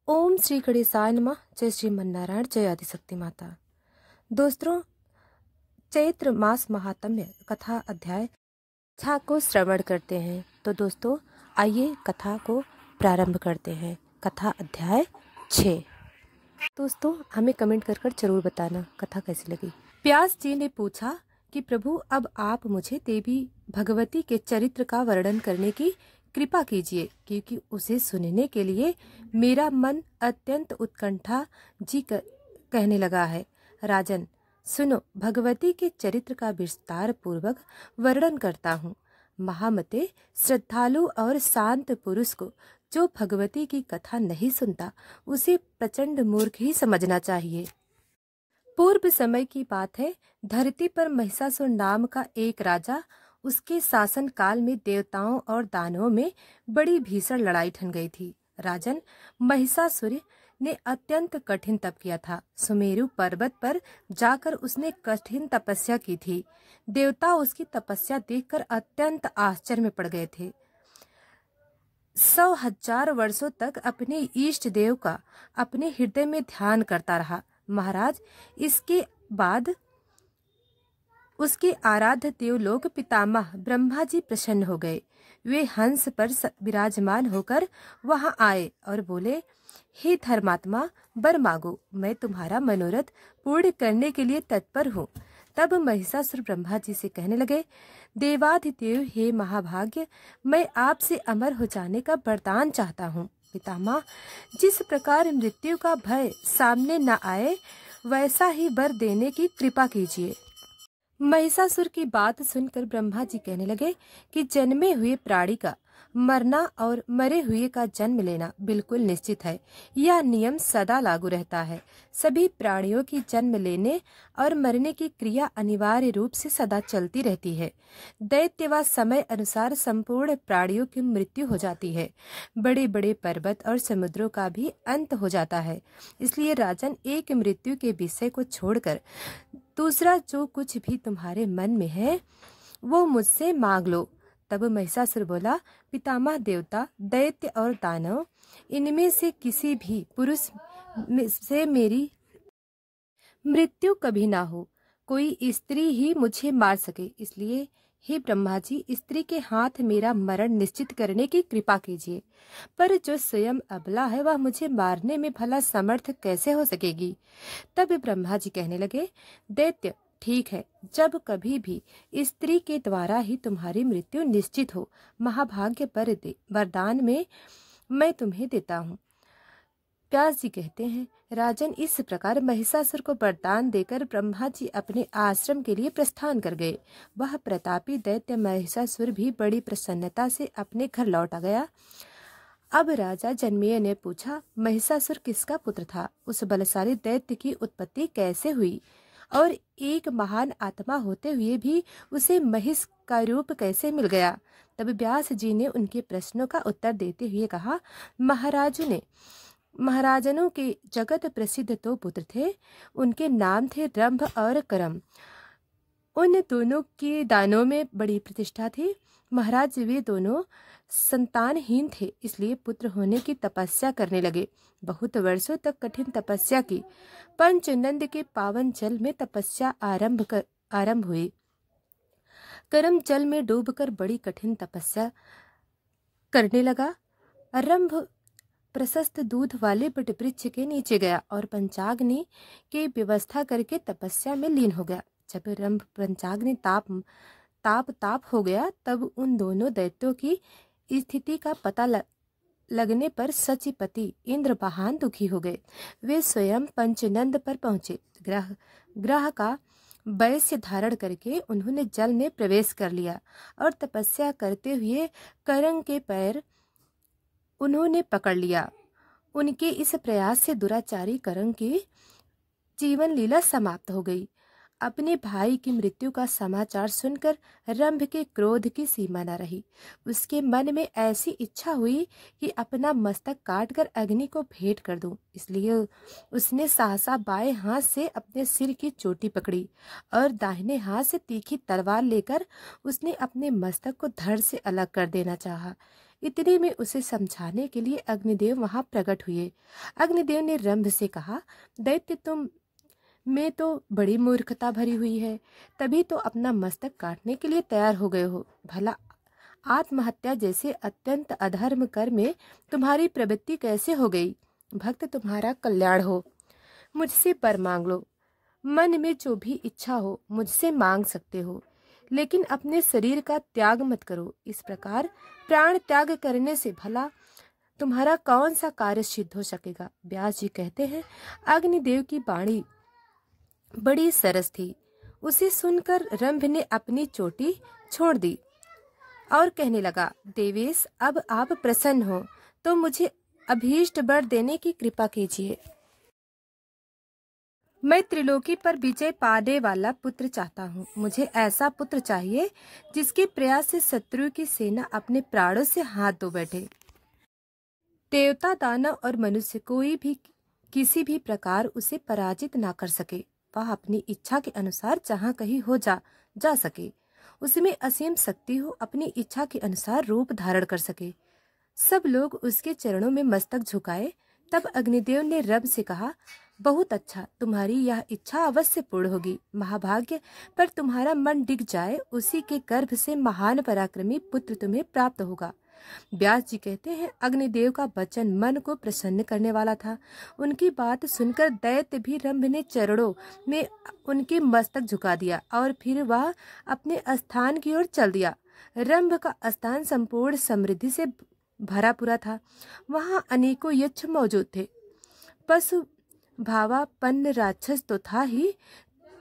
ओम श्री गणेशाय नमः। जय श्रीमन्नारायण, जय आदिशक्ति माता। दोस्तों, चैत्र मास महात्म्य कथा अध्याय 6 को श्रवण करते हैं। तो दोस्तों आइए कथा को प्रारंभ करते हैं। कथा अध्याय 6। दोस्तों हमें कमेंट कर जरूर बताना कथा कैसी लगी। व्यास जी ने पूछा कि प्रभु, अब आप मुझे देवी भगवती के चरित्र का वर्णन करने की कृपा कीजिए, क्योंकि उसे सुनने के लिए मेरा मन अत्यंत उत्कंठा कहने लगा है। राजन सुनो, भगवती के चरित्र का विस्तार पूर्वक वर्णन करता हूँ। महामते, श्रद्धालु और शांत पुरुष को जो भगवती की कथा नहीं सुनता उसे प्रचंड मूर्ख ही समझना चाहिए। पूर्व समय की बात है। धरती पर महिषासुर नाम का एक राजा, उसके शासन काल में देवताओं और दानवों में बड़ी भीषण लड़ाई ठन गई थी। राजन, महिषासुर ने अत्यंत कठिन तप किया था। सुमेरु पर्वत पर जाकर उसने कठिन तपस्या की थी। देवता उसकी तपस्या देखकर अत्यंत आश्चर्य में पड़ गए थे। 100,000 वर्षों तक अपने इष्ट देव का अपने हृदय में ध्यान करता रहा। महाराज, इसके बाद उसके आराध्य देवलोक पितामह ब्रह्मा जी प्रसन्न हो गए। वे हंस पर विराजमान होकर वहां आए और बोले, हे धर्मात्मा, वर मांगो, मैं तुम्हारा मनोरथ पूर्ण करने के लिए तत्पर हूँ। तब महिषासुर ब्रह्मा जी से कहने लगे, देवाधिदेव हे महाभाग्य, मैं आपसे अमर हो जाने का वरदान चाहता हूँ। पितामह, जिस प्रकार मृत्यु का भय सामने न आए वैसा ही वर देने की कृपा कीजिए। महिषासुर की बात सुनकर ब्रह्मा जी कहने लगे कि जन्मे हुए प्राणी का मरना और मरे हुए का जन्म लेना बिल्कुल निश्चित है। यह नियम सदा लागू रहता है। सभी प्राणियों की जन्म लेने और मरने की क्रिया अनिवार्य रूप से सदा चलती रहती है। दैत्य व समय अनुसार संपूर्ण प्राणियों की मृत्यु हो जाती है। बड़े बड़े पर्वत और समुद्रों का भी अंत हो जाता है। इसलिए राजन, एक मृत्यु के विषय को छोड़कर दूसरा जो कुछ भी तुम्हारे मन में है वो मुझसे मांग लो। तब महिषासुर बोला, पितामह देवता, दैत्य और दानव, इनमें से किसी भी पुरुष से मेरी मृत्यु कभी ना हो। कोई स्त्री ही मुझे मार सके। इसलिए हे ब्रह्मा जी, स्त्री के हाथ मेरा मरण निश्चित करने की कृपा कीजिए। पर जो स्वयं अबला है वह मुझे मारने में भला समर्थ कैसे हो सकेगी। तब ब्रह्मा जी कहने लगे, दैत्य, ठीक है, जब कभी भी स्त्री के द्वारा ही तुम्हारी मृत्यु निश्चित हो, महाभाग्य पर वरदान में मैं तुम्हें देता हूँ। व्यास जी कहते हैं, राजन, इस प्रकार महिषासुर को वरदान देकर ब्रह्मा जी अपने आश्रम के लिए प्रस्थान कर गए। वह प्रतापी दैत्य महिषासुर भी बड़ी प्रसन्नता से अपने घर लौट आ गया। अब राजा जनमेजय ने पूछा, महिषासुर किसका पुत्र था? उस बलशाली दैत्य की उत्पत्ति कैसे हुई और एक महान आत्मा होते हुए भी उसे महिष का रूप कैसे मिल गया? तब व्यास जी ने उनके प्रश्नों का उत्तर देते हुए कहा, महाराजनों के जगत प्रसिद्ध 2 पुत्र थे। उनके नाम थे रंभ और करम। उन दोनों की दानों में बड़ी प्रतिष्ठा थी। महाराज, वे दोनों संतानहीन थे, इसलिए पुत्र होने की तपस्या करने लगे। बहुत वर्षों तक कठिन तपस्या की। पंचनंद के पावन जल में तपस्या आरंभ हुई। करम जल में डूबकर बड़ी कठिन तपस्या करने लगा। रंभ प्रशस्त दूध वाले वटवृक्ष के नीचे गया और पंचाग्नि की व्यवस्था करके तपस्या में लीन हो गया। जब रंभ पंचाग्नि ताप हो गया, तब उन दोनों दैत्यों की स्थिति का पता लगने पर सचिपति इंद्र महान दुखी हो गए। वे स्वयं पंचनंद पर पहुंचे। ग्रह का वैश्य धारण करके उन्होंने जल में प्रवेश कर लिया और तपस्या करते हुए करंग के पैर उन्होंने पकड़ लिया। उनके इस प्रयास से दुराचारी करंग की जीवन लीला समाप्त हो गई। अपने भाई की मृत्यु का समाचार सुनकर रंभ के क्रोध की सीमा न रही। उसके मन में ऐसी इच्छा हुई कि अपना मस्तक काटकर अग्नि को भेंट कर दूं। इसलिए उसने सहसा बाएं हाथ से अपने सिर की चोटी पकड़ी और दाहिने हाथ से तीखी तलवार लेकर उसने अपने मस्तक को धड़ से अलग कर देना चाहा। इतने में उसे समझाने के लिए अग्निदेव वहां प्रकट हुए। अग्निदेव ने रंभ से कहा, दैत्य तुम में तो बड़ी मूर्खता भरी हुई है, तभी तो अपना मस्तक काटने के लिए तैयार हो गए हो। भला आत्महत्या जैसे अत्यंत अधर्म कर में तुम्हारी प्रवृत्ति कैसे हो गई? भक्त तुम्हारा कल्याण हो, मुझसे वर मांग लो। मन में जो भी इच्छा हो मुझसे मांग सकते हो, लेकिन अपने शरीर का त्याग मत करो। इस प्रकार प्राण त्याग करने से भला तुम्हारा कौन सा कार्य सिद्ध हो सकेगा? व्यास जी कहते हैं, अग्निदेव की वाणी बड़ी सरस थी। उसे सुनकर रंभ ने अपनी चोटी छोड़ दी और कहने लगा, देवेश, अब आप प्रसन्न हो तो मुझे अभीष्ट वर देने की कृपा कीजिए। मैं त्रिलोकी पर विजय पाने वाला पुत्र चाहता हूँ। मुझे ऐसा पुत्र चाहिए जिसके प्रयास से शत्रु की सेना अपने प्राणों से हाथ धो बैठे। देवता, दानव और मनुष्य कोई भी किसी भी प्रकार उसे पराजित ना कर सके। वह अपनी इच्छा के अनुसार जहाँ कहीं हो जा सके। उसमें असीम शक्ति हो, अपनी इच्छा के अनुसार रूप धारण कर सके। सब लोग उसके चरणों में मस्तक झुकाए। तब अग्निदेव ने रंभ से कहा, बहुत अच्छा, तुम्हारी यह इच्छा अवश्य पूर्ण होगी। महाभाग्य पर तुम्हारा मन डिग जाए, उसी के गर्भ से महान पराक्रमी पुत्र तुम्हें प्राप्त होगा। व्यास जी कहते हैं, अग्निदेव का वचन मन को प्रसन्न करने वाला था। उनकी बात सुनकर दैत्य भी रंभ ने चरणों में उनके मस्तक झुका दिया और फिर वह अपने स्थान की ओर चल दिया। रंभ का स्थान संपूर्ण समृद्धि से भरा पूरा था। वहाँ अनेकों यक्ष मौजूद थे। पशु भावापन्न राक्षस तो था ही,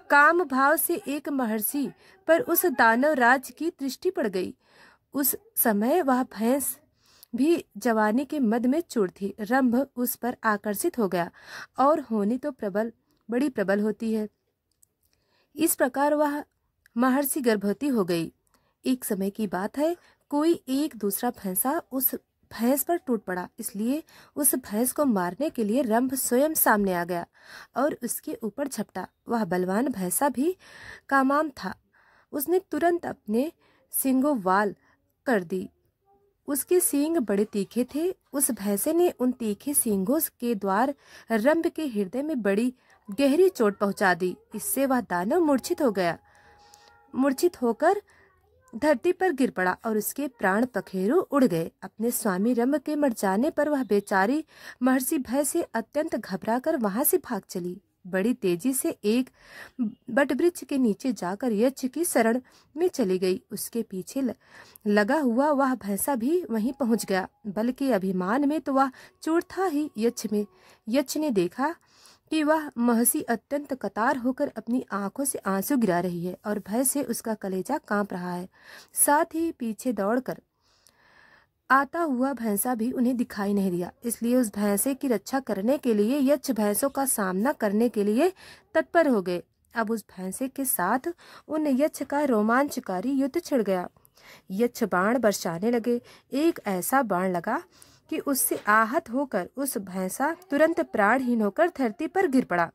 काम भाव से एक महर्षि पर उस दानव राज की दृष्टि पड़ गई। उस समय वह भैंस भी जवानी के मद में चूर थी। रंभ उस पर आकर्षित हो गया और होनी तो बड़ी प्रबल होती है। इस प्रकार वह महर्षि गर्भवती हो गई। एक समय की बात है, कोई एक दूसरा भैंसा उस भैंस पर टूट पड़ा। इसलिए उस भैंस को मारने के लिए रंभ स्वयं सामने आ गया और उसके ऊपर झपटा। वह बलवान भैंसा भी कामाम था। उसने तुरंत अपने सींगों वाल कर दी। उसके सींग बड़े तीखे थे। उस भैंसे ने उन तीखे सींगों के द्वार रंभ के हृदय में बड़ी गहरी चोट पहुंचा दी। इससे वह दानव मूर्छित होकर धरती पर गिर पड़ा और उसके प्राण पखेरु उड़ गए। अपने स्वामी रंभ के मर जाने पर वह बेचारी महर्षि भय से अत्यंत घबराकर वहां से भाग चली। बड़ी तेजी से एक बटवृक्ष के नीचे जाकर यक्ष की शरण में चली गई। उसके पीछे लगा हुआ वह भैंसा भी वहीं पहुंच गया। बल्कि अभिमान में तो वह चूर था ही यक्ष में। यक्ष ने देखा कि वह महर्षि अत्यंत कतार होकर अपनी आंखों से आंसू गिरा रही है और भय से उसका कलेजा कांप रहा है। साथ ही पीछे दौड़कर आता हुआ भैंसा भी उन्हें दिखाई नहीं दिया। इसलिए उस भैंसे की रक्षा करने के लिए यक्ष भैंसों का सामना करने के लिए तत्पर हो गए। अब उस भैंसे के साथ उन यक्ष का रोमांचकारी युद्ध छिड़ गया। यक्ष बाण बरसाने लगे। एक ऐसा बाण लगा कि उससे आहत होकर उस भैंसा तुरंत प्राणहीन होकर धरती पर गिर पड़ा।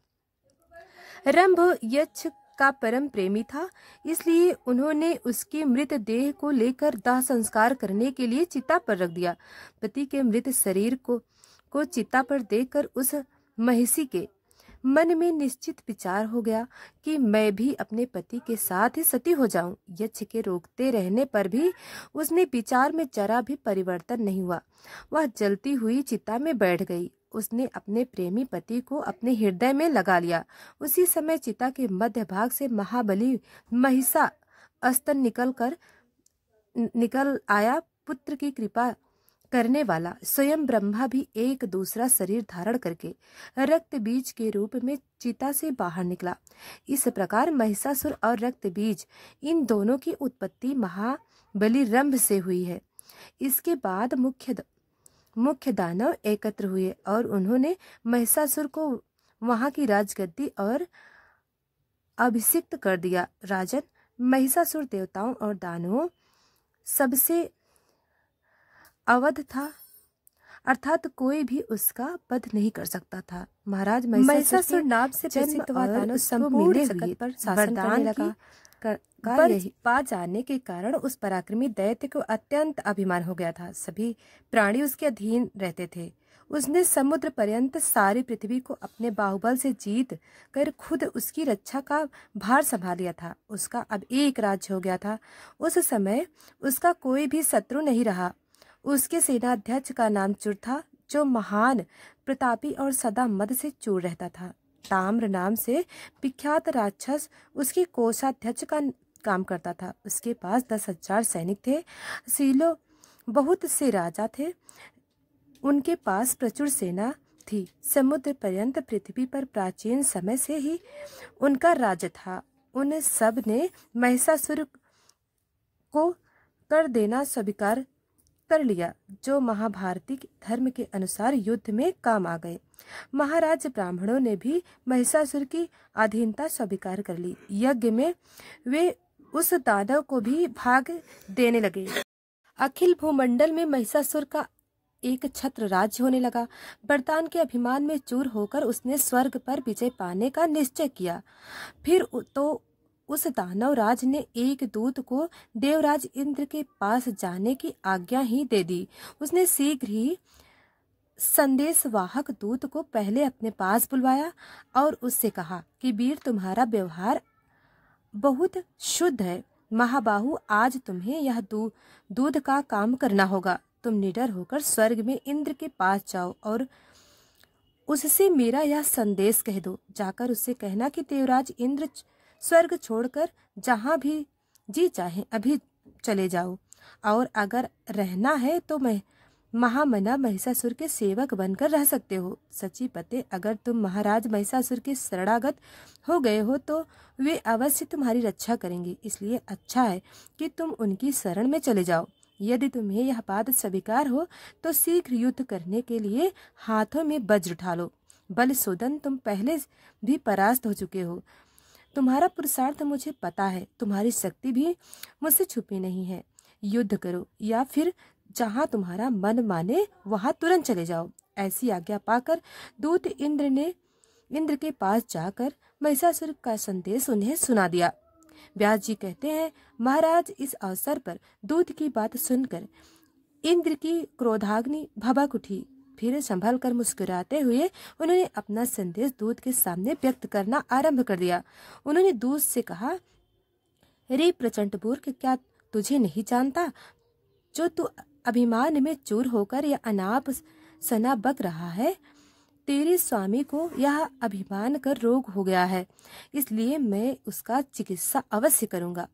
रंभ यक्ष का परम प्रेमी था, इसलिए उन्होंने उसके मृत देह को लेकर दाह संस्कार करने के लिए चिता पर रख दिया। पति के मृत शरीर को चिता पर देखकर उस महिषी के मन में निश्चित विचार हो गया कि मैं भी अपने पति के साथ ही सती हो जाऊं। यक्ष के रोकते रहने पर भी उसने विचार में जरा भी परिवर्तन नहीं हुआ। वह जलती हुई चिता में बैठ गई। उसने अपने प्रेमी पति को अपने हृदय में लगा लिया। उसी समय चिता के मध्य भाग से महाबली महिषा स्तन निकल आया। पुत्र की कृपा करने वाला स्वयं ब्रह्मा भी एक दूसरा शरीर धारण करके रक्त बीज के रूप में चिता से बाहर निकला। इस प्रकार महिषासुर और रक्त बीज इन दोनों की उत्पत्ति महाबली रंभ से हुई है। इसके बाद मुख्य दानव एकत्र हुए और उन्होंने महिषासुर को वहां की राजगद्दी और अभिषिक्त कर दिया। राजन, महिषासुर देवताओं और दानवों सबसे अवध था। अर्थात कोई भी उसका वध नहीं कर सकता था। महाराज महिषासुर नाम से प्रसिद्ध वातानु संपूर्ण जगत पर शासन करने लगा। पा जाने के कारण उस पराक्रमी दैत्य को अत्यंत अभिमान हो गया था। सभी प्राणी उसके अधीन रहते थे। उसने समुद्र पर्यंत सारी पृथ्वी को अपने बाहुबल से जीत कर खुद उसकी रक्षा का भार संभाल लिया था। उसका अब एक राज्य हो गया था। उस समय उसका कोई भी शत्रु नहीं रहा। उसके सेनाध्यक्ष का नाम चूर था, जो महान प्रतापी और सदा मद से चूर रहता था। ताम्र नाम से विख्यात राक्षस उसके कोषाध्यक्ष का काम करता था। उसके पास 10,000 सैनिक थे। सीलो बहुत से राजा थे। उनके पास प्रचुर सेना थी। समुद्र पर्यंत पृथ्वी पर प्राचीन समय से ही उनका राज्य था। उन सब ने महिषासुर को कर देना स्वीकार कर लिया, जो महाभारती धर्म के अनुसार युद्ध में काम आ गए। महाराज ब्राह्मणों ने भी महिषासुर की अधीनता स्वीकार कर ली। यज्ञ में वे उस दानव को भी भाग देने लगे। अखिल भूमंडल में महिषासुर का एक छत्र राज्य होने लगा। वरदान के अभिमान में चूर होकर उसने स्वर्ग पर विजय पाने का निश्चय किया। फिर तो उस दानव राज ने एक दूत को देवराज इंद्र के पास जाने की आज्ञा ही दे दी। उसने शीघ्र ही संदेशवाहक दूत को पहले अपने पास बुलवाया और उससे कहा कि वीर, तुम्हारा व्यवहार बहुत शुद्ध है। महाबाहु, आज तुम्हें यह दूध का काम करना होगा। तुम निडर होकर स्वर्ग में इंद्र के पास जाओ और उससे मेरा यह संदेश कह दो। जाकर उससे कहना कि देवराज इंद्र स्वर्ग छोड़कर जहाँ भी जी चाहे अभी चले जाओ, और अगर रहना है तो मैं महामना महिषासुर के सेवक बनकर रह सकते हो। सच्ची पते, अगर तुम महाराज महिषासुर के शरणागत हो गए हो तो वे अवश्य तुम्हारी रक्षा करेंगे। इसलिए अच्छा है कि तुम उनकी शरण में चले जाओ। यदि तुम्हें यह बात स्वीकार हो तो शीघ्र युद्ध करने के लिए हाथों में वज्र उठा लो। बलसूदन, तुम पहले भी परास्त हो चुके हो। तुम्हारा पुरुषार्थ मुझे पता है। तुम्हारी शक्ति भी मुझसे छुपी नहीं है। युद्ध करो या फिर जहाँ तुम्हारा मन माने वहाँ तुरंत चले जाओ। ऐसी आज्ञा पाकर दूत इंद्र के पास जाकर महिषासुर का संदेश उन्हें सुना दिया। व्यास जी कहते हैं, महाराज, इस अवसर पर दूत की बात सुनकर इंद्र की क्रोधाग्नि भभक उठी। फिर संभल कर मुस्कुराते हुए उन्होंने अपना संदेश दूत के सामने व्यक्त करना आरंभ कर दिया। उन्होंने दूत से कहा, रे प्रचंड मूर्ख, क्या तुझे नहीं जानता? जो तू अभिमान में चूर होकर यह अनाप सना बक रहा है, तेरे स्वामी को यह अभिमान कर रोग हो गया है, इसलिए मैं उसका चिकित्सा अवश्य करूंगा।